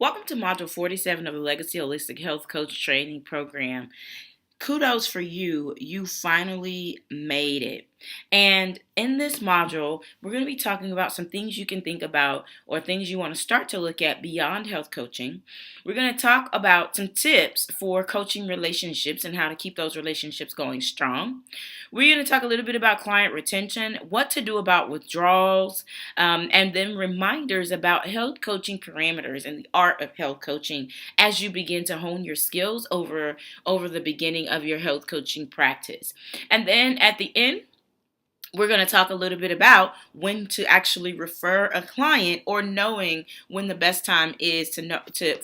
Welcome to Module 47 of the Legacy Holistic Health Coach Training Program. Kudos for you. You finally made it. And in this module, we're going to be talking about some things you can think about or things you want to start to look at beyond health coaching. We're going to talk about some tips for coaching relationships and how to keep those relationships going strong. We're going to talk a little bit about client retention, what to do about withdrawals, and then reminders about health coaching parameters and the art of health coaching as you begin to hone your skills over the beginning of your health coaching practice. And then at the end, we're going to talk a little bit about when to actually refer a client or knowing when the best time is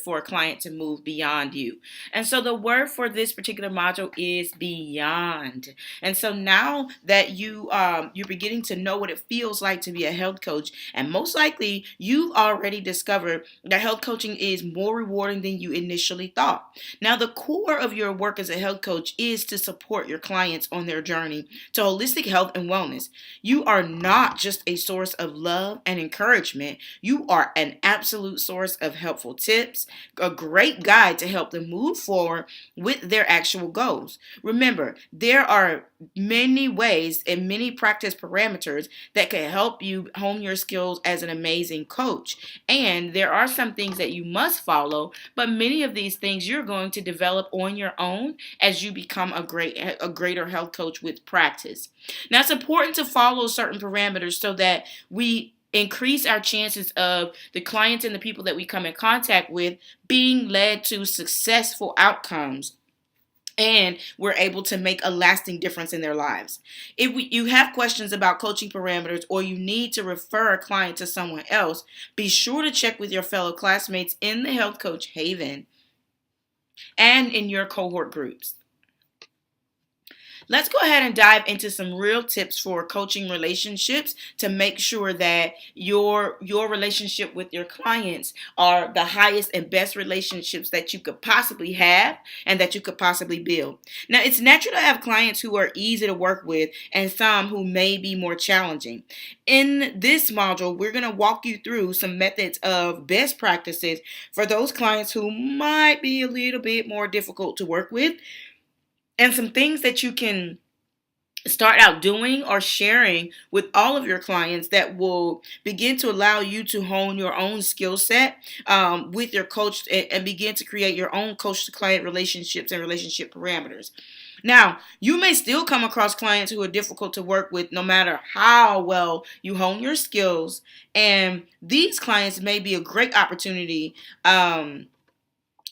for a client to move beyond you. And so the word for this particular module is beyond. And so now that you're beginning to know what it feels like to be a health coach, and most likely you've already discovered that health coaching is more rewarding than you initially thought. Now the core of your work as a health coach is to support your clients on their journey to holistic health and wellness. You are not just a source of love and encouragement. You are an absolute source of helpful tips, a great guide to help them move forward with their actual goals. Remember, there are many ways and many practice parameters that can help you hone your skills as an amazing coach. And there are some things that you must follow, but many of these things you're going to develop on your own as you become a greater health coach with practice. Now, it's important to follow certain parameters so that we increase our chances of the clients and the people that we come in contact with being led to successful outcomes, and we're able to make a lasting difference in their lives. If you have questions about coaching parameters or you need to refer a client to someone else, be sure to check with your fellow classmates in the Health Coach Haven and in your cohort groups. Let's go ahead and dive into some real tips for coaching relationships to make sure that your relationship with your clients are the highest and best relationships that you could possibly have and that you could possibly build. Now, it's natural to have clients who are easy to work with and some who may be more challenging. In this module, we're going to walk you through some methods of best practices for those clients who might be a little bit more difficult to work with, and some things that you can start out doing or sharing with all of your clients that will begin to allow you to hone your own skill set with your coach and begin to create your own coach to client relationships and relationship parameters. Now, you may still come across clients who are difficult to work with no matter how well you hone your skills, and these clients may be a great opportunity.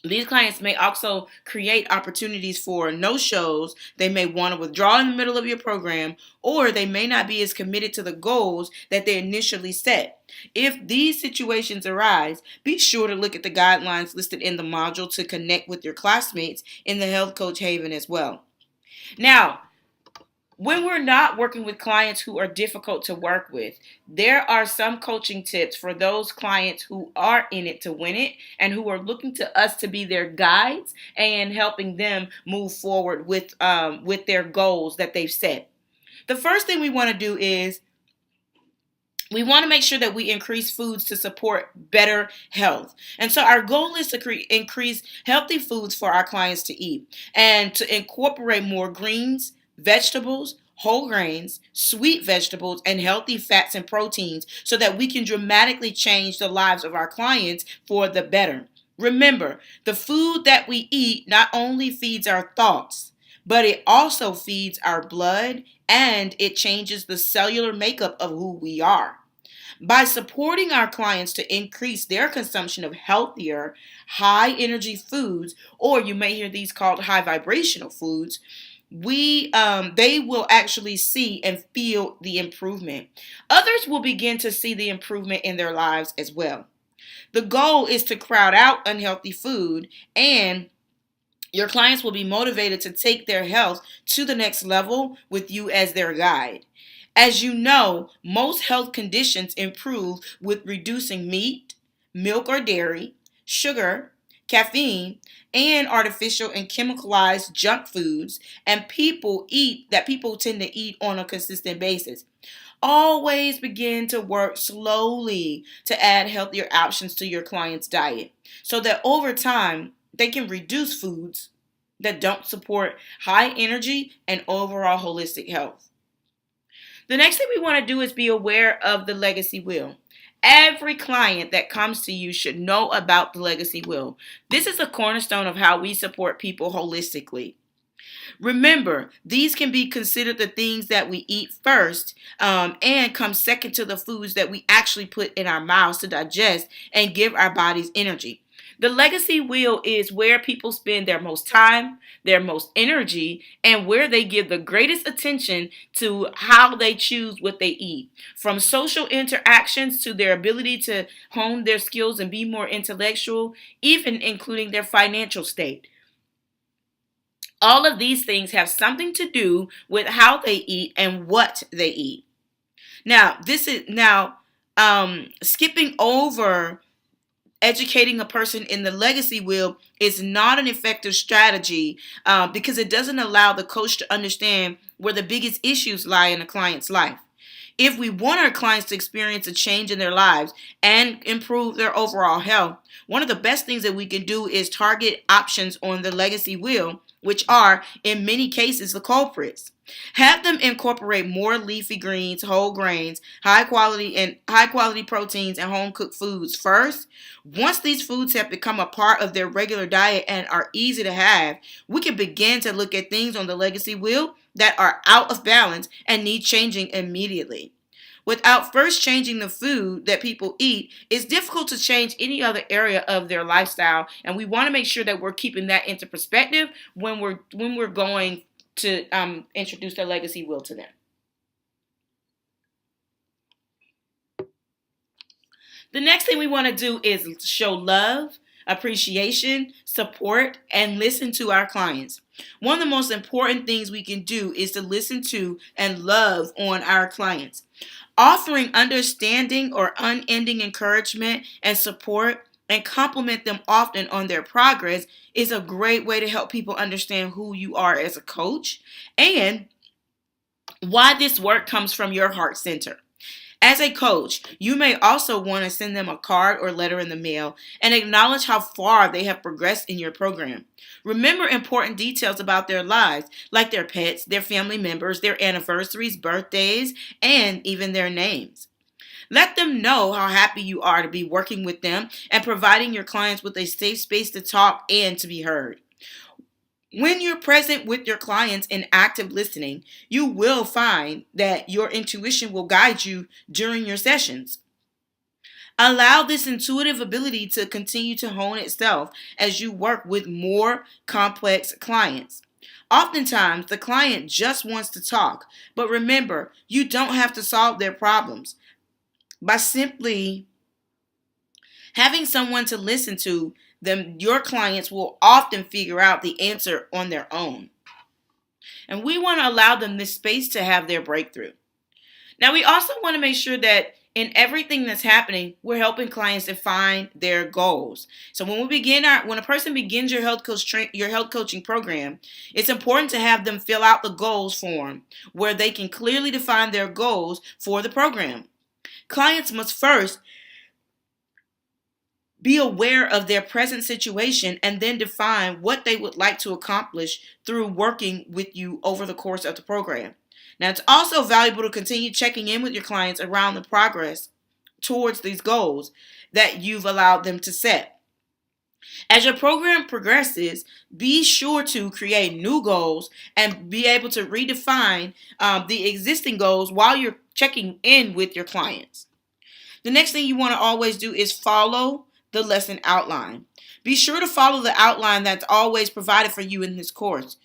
These clients may also create opportunities for no-shows. They may want to withdraw in the middle of your program, or they may not be as committed to the goals that they initially set. If these situations arise, be sure to look at the guidelines listed in the module to connect with your classmates in the Health Coach Haven as well. Now, when we're not working with clients who are difficult to work with, there are some coaching tips for those clients who are in it to win it and who are looking to us to be their guides and helping them move forward with their goals that they've set. The first thing we want to do is we want to make sure that we increase foods to support better health. And so our goal is to increase healthy foods for our clients to eat and to incorporate more greens, vegetables, whole grains, sweet vegetables, and healthy fats and proteins so that we can dramatically change the lives of our clients for the better. Remember, the food that we eat not only feeds our thoughts, but it also feeds our blood and it changes the cellular makeup of who we are. By supporting our clients to increase their consumption of healthier, high energy foods, or you may hear these called high vibrational foods, they will actually see and feel the improvement. Others will begin to see the improvement in their lives as well. The goal is to crowd out unhealthy food, and your clients will be motivated to take their health to the next level with you as their guide. As you know, most health conditions improve with reducing meat, milk or dairy, sugar, caffeine, and artificial and chemicalized junk foods and people tend to eat on a consistent basis. Always begin to work slowly to add healthier options to your client's diet so that over time they can reduce foods that don't support high energy and overall holistic health. The next thing we want to do is be aware of the legacy will. Every client that comes to you should know about the legacy will. This is a cornerstone of how we support people holistically. Remember, these can be considered the things that we eat first and come second to the foods that we actually put in our mouths to digest and give our bodies energy. The legacy wheel is where people spend their most time, their most energy, and where they give the greatest attention to how they choose what they eat. From social interactions to their ability to hone their skills and be more intellectual, even including their financial state. All of these things have something to do with how they eat and what they eat. Skipping over educating a person in the legacy wheel is not an effective strategy because it doesn't allow the coach to understand where the biggest issues lie in a client's life. If we want our clients to experience a change in their lives and improve their overall health, one of the best things that we can do is target options on the legacy wheel, which are, in many cases, the culprits. Have them incorporate more leafy greens, whole grains, high quality proteins, and home cooked foods first. Once these foods have become a part of their regular diet and are easy to have, we can begin to look at things on the legacy wheel that are out of balance and need changing immediately. Without first changing the food that people eat, it's difficult to change any other area of their lifestyle, and we want to make sure that we're keeping that into perspective when we're going to introduce their legacy will to them. The next thing we want to do is show love, appreciation, support, and listen to our clients. One of the most important things we can do is to listen to and love on our clients. Offering understanding or unending encouragement and support and compliment them often on their progress is a great way to help people understand who you are as a coach and why this work comes from your heart center. As a coach, you may also want to send them a card or letter in the mail and acknowledge how far they have progressed in your program. Remember important details about their lives, like their pets, their family members, their anniversaries, birthdays, and even their names. Let them know how happy you are to be working with them and providing your clients with a safe space to talk and to be heard. When you're present with your clients in active listening, you will find that your intuition will guide you during your sessions. Allow this intuitive ability to continue to hone itself as you work with more complex clients. Oftentimes, the client just wants to talk, but remember, you don't have to solve their problems. By simply having someone to listen to, then your clients will often figure out the answer on their own. And we want to allow them this space to have their breakthrough. Now, we also want to make sure that in everything that's happening, we're helping clients define their goals. So when a person begins your your health coaching program, it's important to have them fill out the goals form where they can clearly define their goals for the program. Clients must first be aware of their present situation and then define what they would like to accomplish through working with you over the course of the program. Now, it's also valuable to continue checking in with your clients around the progress towards these goals that you've allowed them to set. As your program progresses, be sure to create new goals and be able to redefine the existing goals while you're checking in with your clients. The next thing you want to always do is follow the lesson outline. Be sure to follow the outline that's always provided for you in this course.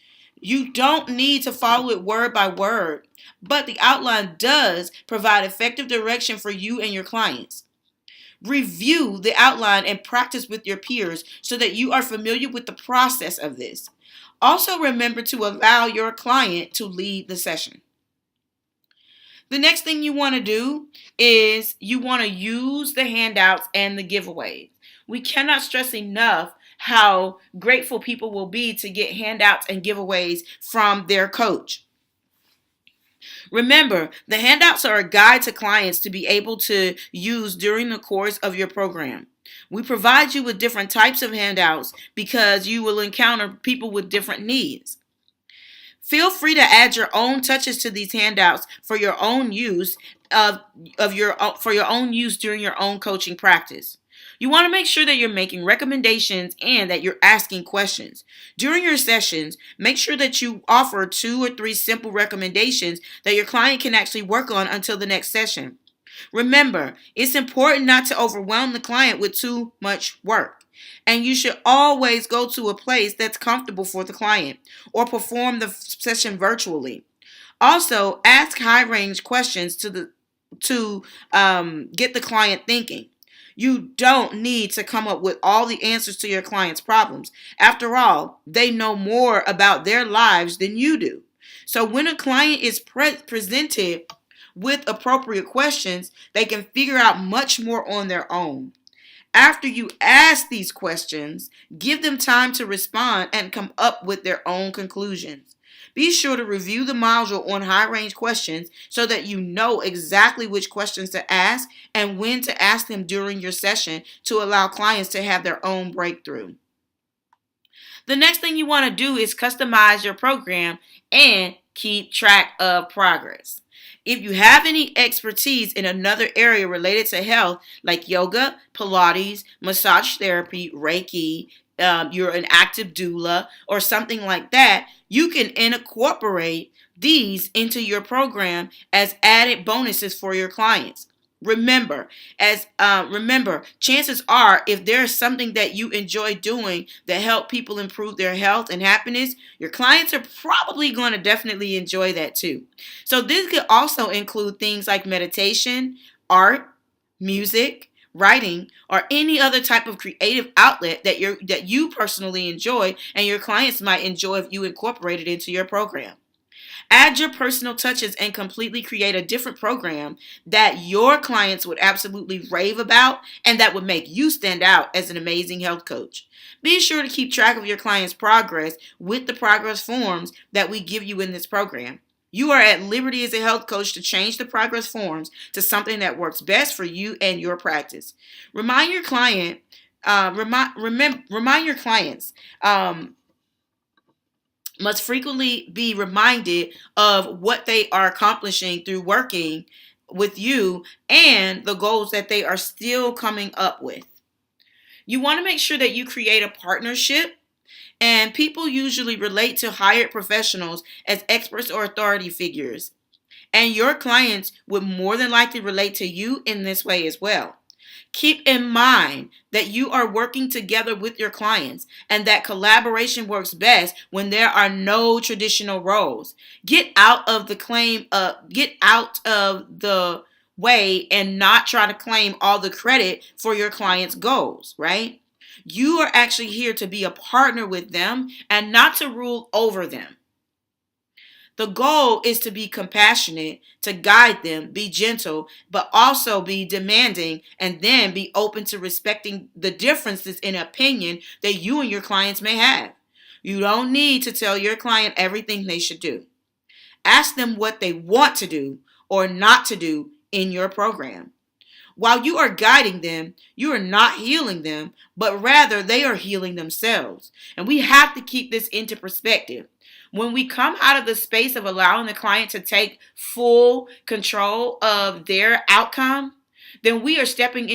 You don't need to follow it word by word, but the outline does provide effective direction for you and your clients. Review the outline and practice with your peers so that you are familiar with the process of this. Also, remember to allow your client to lead the session. The next thing you want to do is you want to use the handouts and the giveaways. We cannot stress enough how grateful people will be to get handouts and giveaways from their coach. Remember, the handouts are a guide to clients to be able to use during the course of your program. We provide you with different types of handouts because you will encounter people with different needs. Feel free to add your own touches to these handouts for your own use of your for your own use during your own coaching practice. You want to make sure that you're making recommendations and that you're asking questions. During your sessions, make sure that you offer 2 or 3 simple recommendations that your client can actually work on until the next session. Remember, it's important not to overwhelm the client with too much work. And you should always go to a place that's comfortable for the client or perform the session virtually. Also, ask high range questions to get the client thinking. You don't need to come up with all the answers to your client's problems. After all, they know more about their lives than you do. So when a client is presented with appropriate questions, they can figure out much more on their own. After you ask these questions, give them time to respond and come up with their own conclusions. Be sure to review the module on high range questions so that you know exactly which questions to ask and when to ask them during your session to allow clients to have their own breakthrough. The next thing you want to do is customize your program and keep track of progress. If you have any expertise in another area related to health, like yoga, Pilates, massage therapy, Reiki, you're an active doula, or something like that, you can incorporate these into your program as added bonuses for your clients. Remember, chances are if there's something that you enjoy doing that help people improve their health and happiness, your clients are probably going to definitely enjoy that too. So this could also include things like meditation, art, music, writing, or any other type of creative outlet that you personally enjoy and your clients might enjoy if you incorporate it into your program. Add your personal touches and completely create a different program that your clients would absolutely rave about and that would make you stand out as an amazing health coach. Be sure to keep track of your clients' progress with the progress forms that we give you in this program. You are at liberty as a health coach to change the progress forms to something that works best for you and your practice. Remind your clients must frequently be reminded of what they are accomplishing through working with you and the goals that they are still coming up with. You want to make sure that you create a partnership, and people usually relate to hired professionals as experts or authority figures. And your clients would more than likely relate to you in this way as well. Keep in mind that you are working together with your clients and that collaboration works best when there are no traditional roles. Get out of the way and not try to claim all the credit for your clients' goals, right? You are actually here to be a partner with them and not to rule over them. The goal is to be compassionate, to guide them, be gentle, but also be demanding, and then be open to respecting the differences in opinion that you and your clients may have. You don't need to tell your client everything they should do. Ask them what they want to do or not to do in your program. While you are guiding them, you are not healing them, but rather they are healing themselves. And we have to keep this into perspective. When we come out of the space of allowing the client to take full control of their outcome, then we are stepping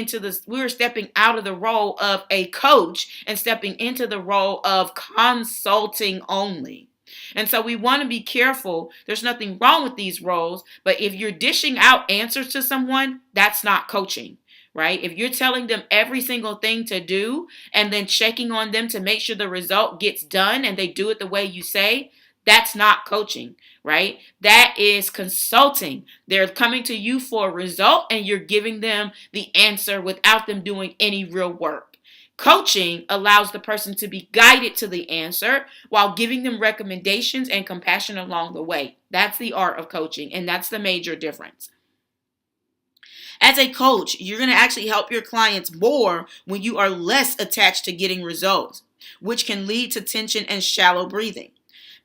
out of the role of a coach and stepping into the role of consulting only. And so we want to be careful. There's nothing wrong with these roles, but if you're dishing out answers to someone, that's not coaching, right? If you're telling them every single thing to do and then checking on them to make sure the result gets done and they do it the way you say, that's not coaching, right? That is consulting. They're coming to you for a result and you're giving them the answer without them doing any real work. Coaching allows the person to be guided to the answer while giving them recommendations and compassion along the way. That's the art of coaching, and that's the major difference. As a coach, you're going to actually help your clients more when you are less attached to getting results, which can lead to tension and shallow breathing.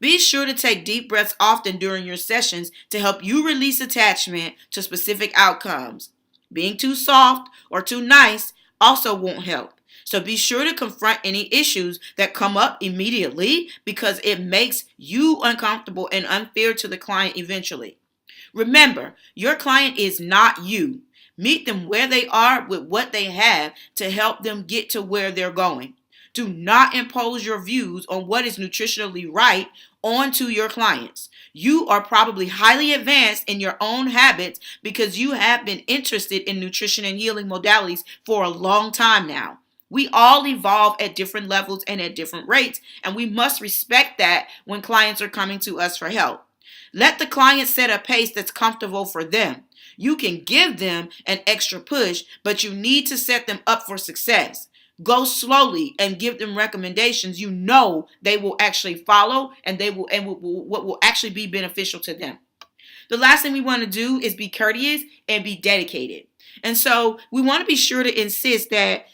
Be sure to take deep breaths often during your sessions to help you release attachment to specific outcomes. Being too soft or too nice also won't help. So be sure to confront any issues that come up immediately because it makes you uncomfortable and unfair to the client eventually. Remember, your client is not you. Meet them where they are with what they have to help them get to where they're going. Do not impose your views on what is nutritionally right onto your clients. You are probably highly advanced in your own habits because you have been interested in nutrition and healing modalities for a long time now. We all evolve at different levels and at different rates, and we must respect that when clients are coming to us for help. Let the client set a pace that's comfortable for them. You can give them an extra push, but you need to set them up for success. Go slowly and give them recommendations you know they will actually follow and what will actually be beneficial to them. The last thing we want to do is be courteous and be dedicated. And so we want to be sure to insist that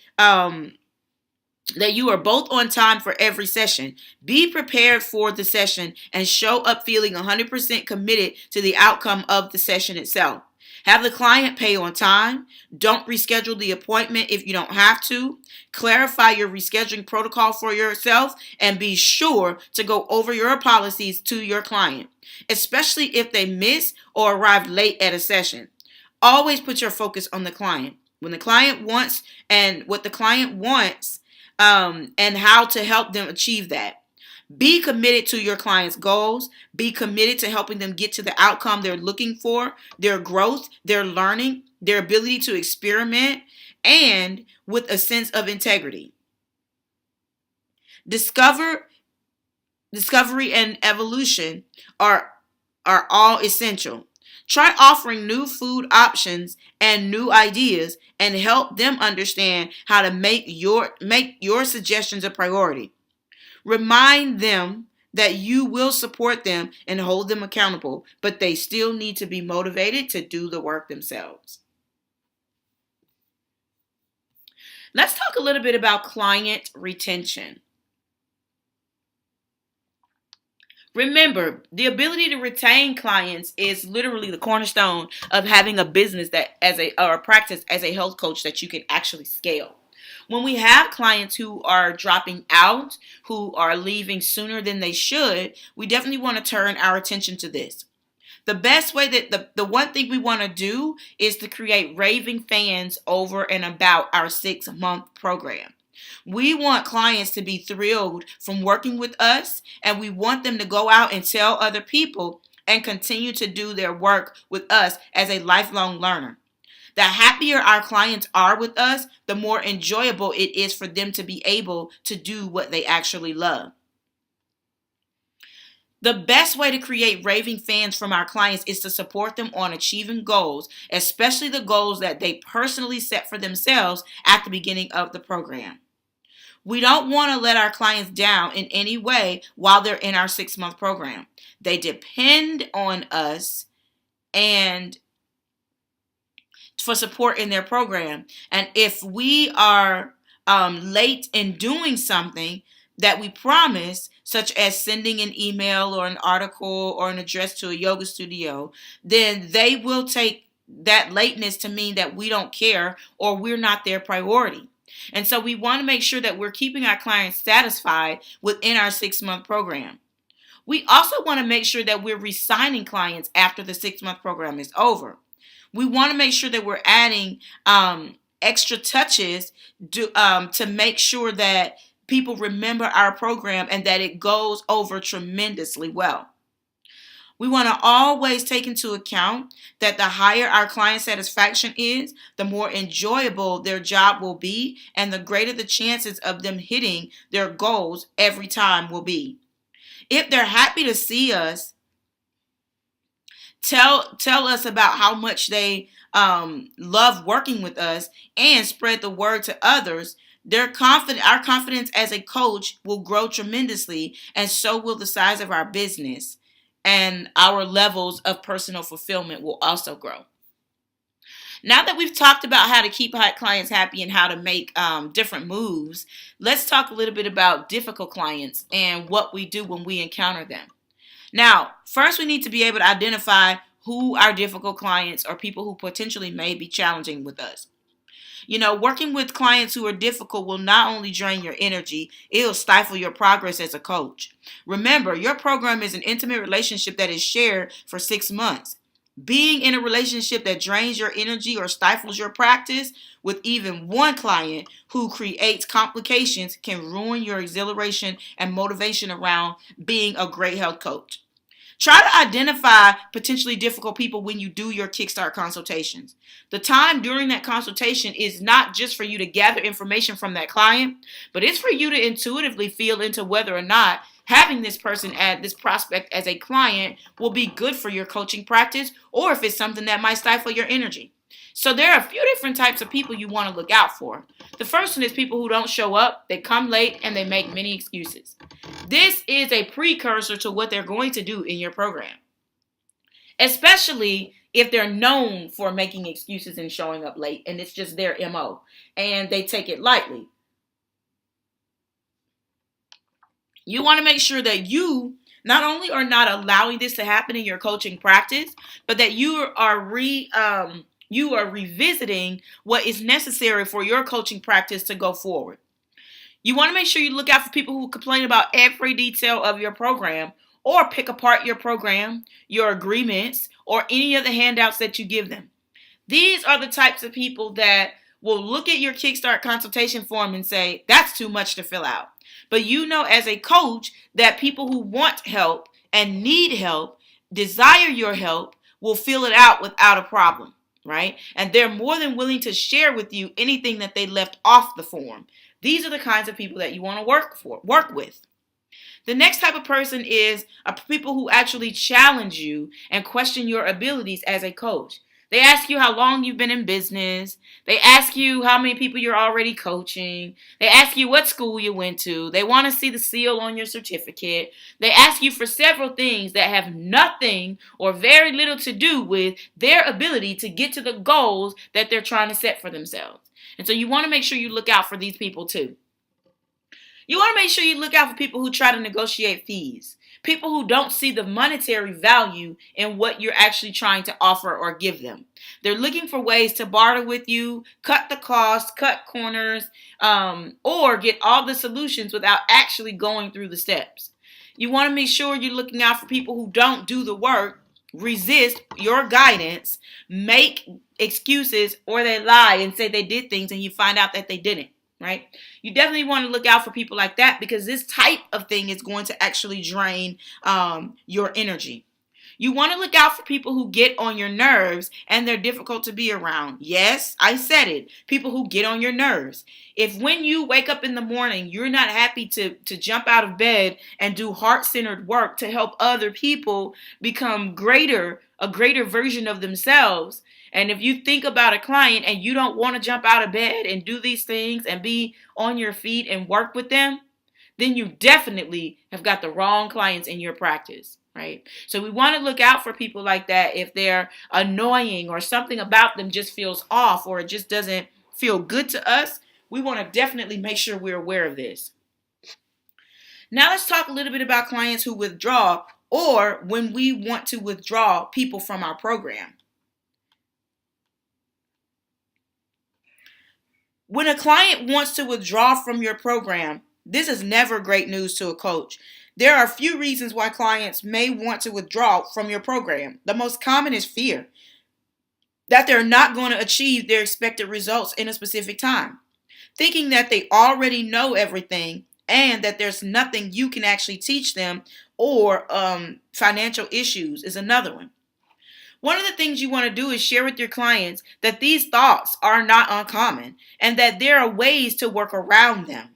you are both on time for every session. Be prepared for the session and show up feeling 100% committed to the outcome of the session itself. Have the client pay on time. Don't reschedule the appointment if you don't have to. Clarify your rescheduling protocol for yourself and be sure to go over your policies to your client, especially if they miss or arrive late at a session. Always put your focus on the client. When the client wants and what the client wants, and how to help them achieve that. Be committed to your client's goals. Be committed to helping them get to the outcome they're looking for, their growth, their learning, their ability to experiment, and with a sense of integrity. Discovery and evolution are all essential. Try offering new food options and new ideas and help them understand how to make your suggestions a priority. Remind them that you will support them and hold them accountable, but they still need to be motivated to do the work themselves. Let's talk a little bit about client retention. Remember, the ability to retain clients is literally the cornerstone of having a business or a practice as a health coach that you can actually scale. When we have clients who are dropping out, who are leaving sooner than they should, we definitely want to turn our attention to this. The best way that the one thing we want to do is to create raving fans over and about our 6-month program. We want clients to be thrilled from working with us, and we want them to go out and tell other people and continue to do their work with us as a lifelong learner. The happier our clients are with us, the more enjoyable it is for them to be able to do what they actually love. The best way to create raving fans from our clients is to support them on achieving goals, especially the goals that they personally set for themselves at the beginning of the program. We don't want to let our clients down in any way while they're in our 6-month program. They depend on us and for support in their program. And if we are late in doing something that we promise, such as sending an email or an article or an address to a yoga studio, then they will take that lateness to mean that we don't care or we're not their priority. And so we want to make sure that we're keeping our clients satisfied within our 6-month program. We also want to make sure that we're re-signing clients after the 6-month program is over. We want to make sure that we're adding extra touches to make sure that people remember our program and that it goes over tremendously well. We want to always take into account that the higher our client satisfaction is, the more enjoyable their job will be, and the greater the chances of them hitting their goals every time will be. If they're happy to see us, tell us about how much they love working with us and spread the word to others. Our confidence as a coach will grow tremendously, and so will the size of our business. And our levels of personal fulfillment will also grow. Now that we've talked about how to keep clients happy and how to make different moves, let's talk a little bit about difficult clients and what we do when we encounter them. Now, first we need to be able to identify who our difficult clients or people who potentially may be challenging with us. Working with clients who are difficult will not only drain your energy, it'll stifle your progress as a coach. Remember, your program is an intimate relationship that is shared for 6 months. Being in a relationship that drains your energy or stifles your practice with even one client who creates complications can ruin your exhilaration and motivation around being a great health coach. Try to identify potentially difficult people when you do your Kickstart consultations. The time during that consultation is not just for you to gather information from that client, but it's for you to intuitively feel into whether or not having this person at this prospect as a client will be good for your coaching practice or if it's something that might stifle your energy. So there are a few different types of people you want to look out for. The first one is people who don't show up, they come late, and they make many excuses. This is a precursor to what they're going to do in your program, especially if they're known for making excuses and showing up late, and it's just their MO, and they take it lightly. You want to make sure that you not only are not allowing this to happen in your coaching practice, but that you are revisiting what is necessary for your coaching practice to go forward. You want to make sure you look out for people who complain about every detail of your program or pick apart your program, your agreements, or any of the handouts that you give them. These are the types of people that will look at your Kickstart consultation form and say, that's too much to fill out. But you know as a coach that people who want help and need help, desire your help, will fill it out without a problem, right? And they're more than willing to share with you anything that they left off the form. These are the kinds of people that you want to work with. The next type of person is people who actually challenge you and question your abilities as a coach. They ask you how long you've been in business. They ask you how many people you're already coaching. They ask you what school you went to. They want to see the seal on your certificate. They ask you for several things that have nothing or very little to do with their ability to get to the goals that they're trying to set for themselves. And so you want to make sure you look out for these people too. You want to make sure you look out for people who try to negotiate fees. People who don't see the monetary value in what you're actually trying to offer or give them. They're looking for ways to barter with you, cut the cost, cut corners, or get all the solutions without actually going through the steps. You want to make sure you're looking out for people who don't do the work, resist your guidance, make excuses, or they lie and say they did things and you find out that they didn't. Right? You definitely want to look out for people like that because this type of thing is going to actually drain your energy. You want to look out for people who get on your nerves and they're difficult to be around. Yes, I said it. People who get on your nerves. If when you wake up in the morning, you're not happy to jump out of bed and do heart-centered work to help other people become a greater version of themselves, and if you think about a client and you don't want to jump out of bed and do these things and be on your feet and work with them, then you definitely have got the wrong clients in your practice, right? So we want to look out for people like that if they're annoying or something about them just feels off or it just doesn't feel good to us. We want to definitely make sure we're aware of this. Now let's talk a little bit about clients who withdraw or when we want to withdraw people from our program. When a client wants to withdraw from your program, this is never great news to a coach. There are a few reasons why clients may want to withdraw from your program. The most common is fear that they're not going to achieve their expected results in a specific time. Thinking that they already know everything and that there's nothing you can actually teach them or financial issues is another one. One of the things you want to do is share with your clients that these thoughts are not uncommon and that there are ways to work around them.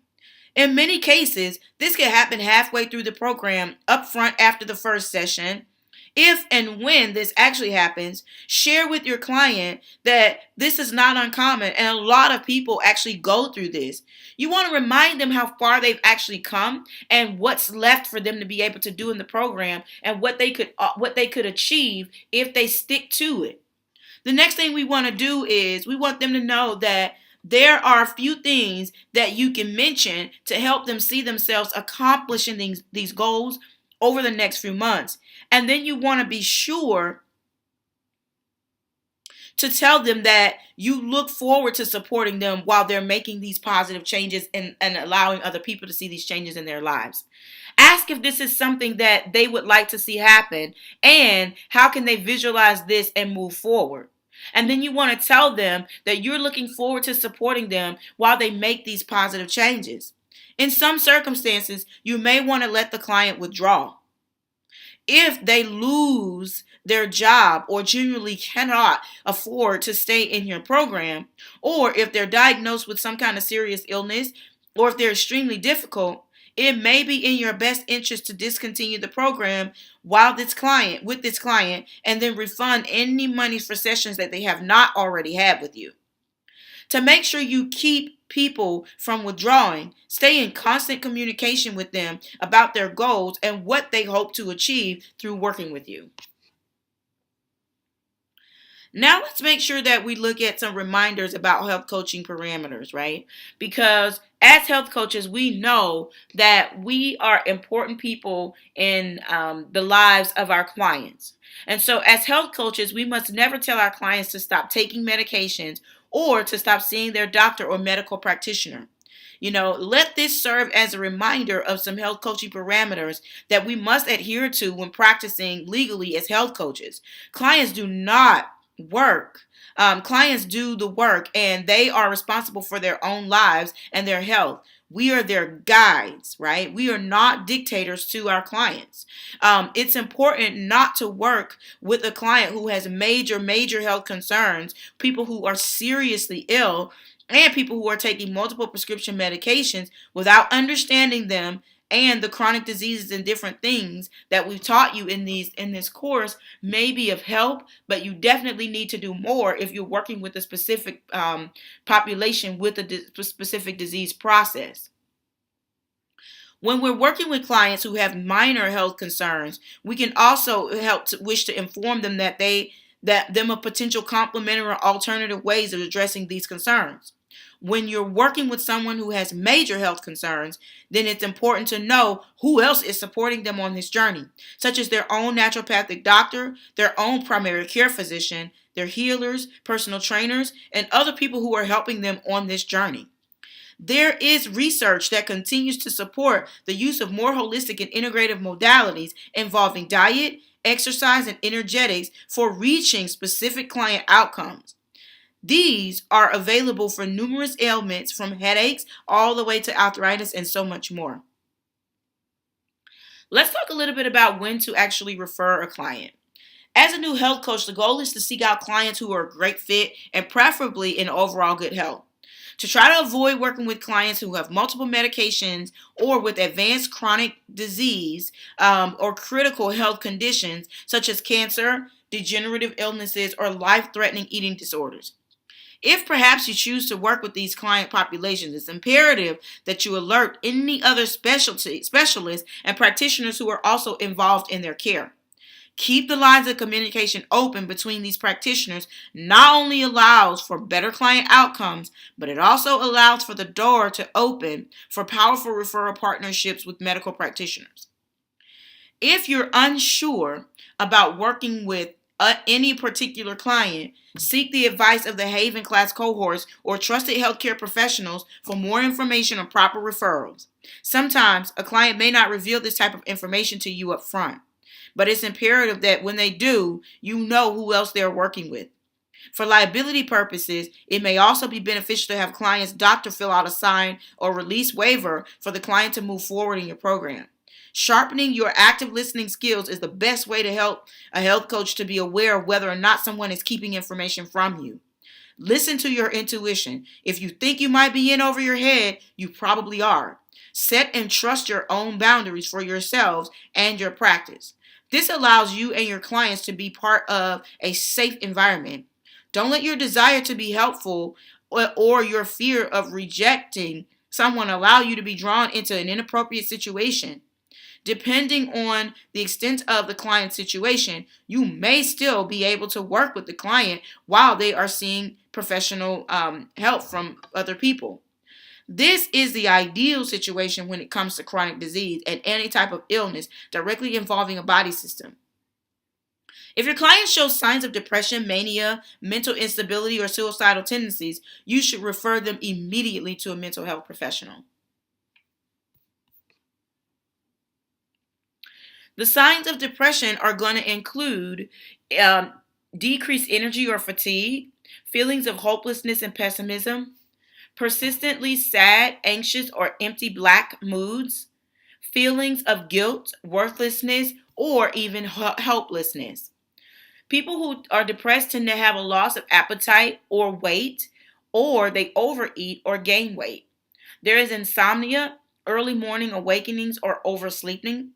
In many cases, this can happen halfway through the program, upfront after the first session. If and when this actually happens, share with your client that this is not uncommon and a lot of people actually go through this. You want to remind them how far they've actually come and what's left for them to be able to do in the program and what they could achieve if they stick to it. The next thing we want to do is we want them to know that there are a few things that you can mention to help them see themselves accomplishing these goals over the next few months. And then you want to be sure to tell them that you look forward to supporting them while they're making these positive changes and allowing other people to see these changes in their lives. Ask if this is something that they would like to see happen and how can they visualize this and move forward. And then you want to tell them that you're looking forward to supporting them while they make these positive changes. In some circumstances, you may want to let the client withdraw. If they lose their job or genuinely cannot afford to stay in your program, or if they're diagnosed with some kind of serious illness, or if they're extremely difficult, it may be in your best interest to discontinue the program with this client, and then refund any money for sessions that they have not already had with you. To make sure you keep people from withdrawing, stay in constant communication with them about their goals and what they hope to achieve through working with you. Now let's make sure that we look at some reminders about health coaching parameters, right? Because as health coaches, we know that we are important people in the lives of our clients. And so as health coaches, we must never tell our clients to stop taking medications or to stop seeing their doctor or medical practitioner. Let this serve as a reminder of some health coaching parameters that we must adhere to when practicing legally as health coaches. Clients do not work. Clients do the work, and they are responsible for their own lives and their health. We are their guides, right? We are not dictators to our clients. It's important not to work with a client who has major health concerns, people who are seriously ill, and people who are taking multiple prescription medications without understanding them and the chronic diseases and different things that we've taught you in this course may be of help, but you definitely need to do more if you're working with a specific population with a specific disease process. When we're working with clients who have minor health concerns, we can also wish to inform them that them of potential complementary or alternative ways of addressing these concerns. When you're working with someone who has major health concerns, then it's important to know who else is supporting them on this journey, such as their own naturopathic doctor, their own primary care physician, their healers, personal trainers, and other people who are helping them on this journey. There is research that continues to support the use of more holistic and integrative modalities involving diet, exercise, and energetics for reaching specific client outcomes. These are available for numerous ailments from headaches all the way to arthritis and so much more. Let's talk a little bit about when to actually refer a client. As a new health coach, the goal is to seek out clients who are a great fit and preferably in overall good health. To try to avoid working with clients who have multiple medications or with advanced chronic disease or critical health conditions such as cancer, degenerative illnesses, or life-threatening eating disorders. If perhaps you choose to work with these client populations, it's imperative that you alert any other specialists and practitioners who are also involved in their care. Keep the lines of communication open between these practitioners not only allows for better client outcomes, but it also allows for the door to open for powerful referral partnerships with medical practitioners. If you're unsure about working with any particular client, seek the advice of the Haven class cohorts or trusted healthcare professionals for more information on proper referrals. Sometimes a client may not reveal this type of information to you up front, but it's imperative that when they do, you know who else they're working with. For liability purposes, it may also be beneficial to have clients' doctor fill out a sign or release waiver for the client to move forward in your program. Sharpening your active listening skills is the best way to help a health coach to be aware of whether or not someone is keeping information from you. Listen to your intuition. If you think you might be in over your head, you probably are. Set and trust your own boundaries for yourselves and your practice. This allows you and your clients to be part of a safe environment. Don't let your desire to be helpful or your fear of rejecting someone allow you to be drawn into an inappropriate situation. Depending on the extent of the client's situation, you may still be able to work with the client while they are seeing professional help from other people. This is the ideal situation when it comes to chronic disease and any type of illness directly involving a body system. If your client shows signs of depression, mania, mental instability, or suicidal tendencies, you should refer them immediately to a mental health professional. The signs of depression are going to include decreased energy or fatigue, feelings of hopelessness and pessimism, persistently sad, anxious, or empty black moods, feelings of guilt, worthlessness, or even helplessness. People who are depressed tend to have a loss of appetite or weight, or they overeat or gain weight. There is insomnia, early morning awakenings, or oversleeping,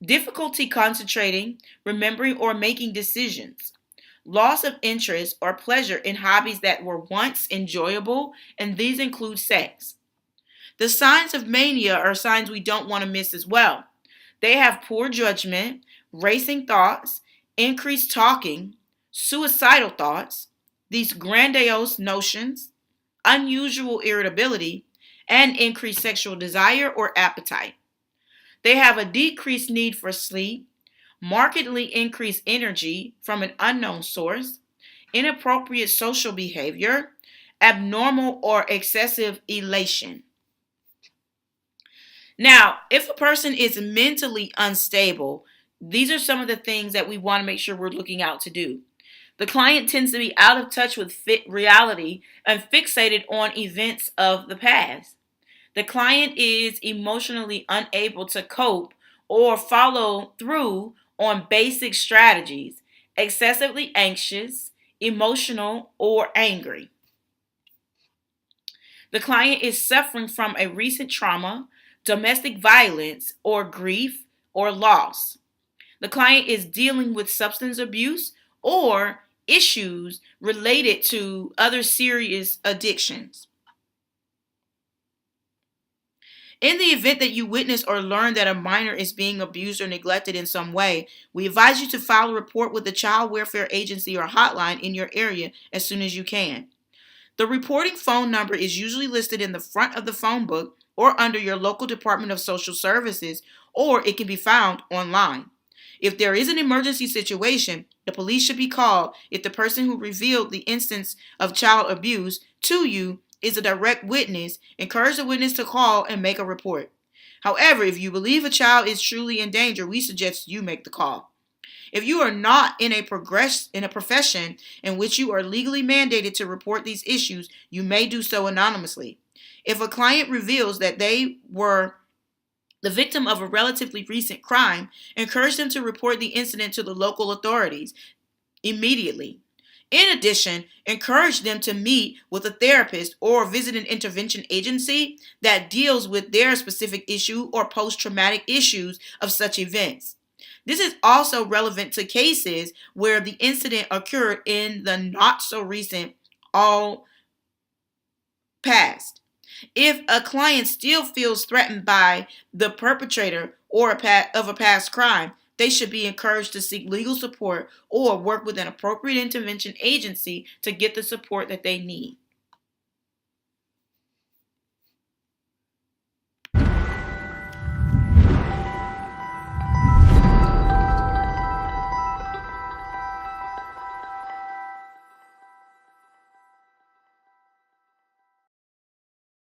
difficulty concentrating, remembering, or making decisions, loss of interest or pleasure in hobbies that were once enjoyable, and these include sex. The signs of mania are signs we don't want to miss as well. They have poor judgment, racing thoughts, increased talking, suicidal thoughts, these grandiose notions, unusual irritability, and increased sexual desire or appetite. They have a decreased need for sleep, markedly increased energy from an unknown source, inappropriate social behavior, abnormal or excessive elation. Now, if a person is mentally unstable, these are some of the things that we want to make sure we're looking out to do. The client tends to be out of touch with reality and fixated on events of the past. The client is emotionally unable to cope or follow through on basic strategies, excessively anxious, emotional, or angry. The client is suffering from a recent trauma, domestic violence, or grief or loss. The client is dealing with substance abuse or issues related to other serious addictions. In the event that you witness or learn that a minor is being abused or neglected in some way, we advise you to file a report with the Child Welfare Agency or hotline in your area as soon as you can. The reporting phone number is usually listed in the front of the phone book or under your local Department of Social Services, or it can be found online. If there is an emergency situation, the police should be called if the person who revealed the instance of child abuse to you is a direct witness. Encourage the witness to call and make a report. However, if you believe a child is truly in danger, we suggest you make the call. If you are not in a profession in which you are legally mandated to report these issues, you may do so anonymously. If a client reveals that they were the victim of a relatively recent crime, encourage them to report the incident to the local authorities immediately. In addition, encourage them to meet with a therapist or visit an intervention agency that deals with their specific issue or post-traumatic issues of such events. This is also relevant to cases where the incident occurred in the not so recent all past. If a client still feels threatened by the perpetrator or of a past crime, they should be encouraged to seek legal support or work with an appropriate intervention agency to get the support that they need.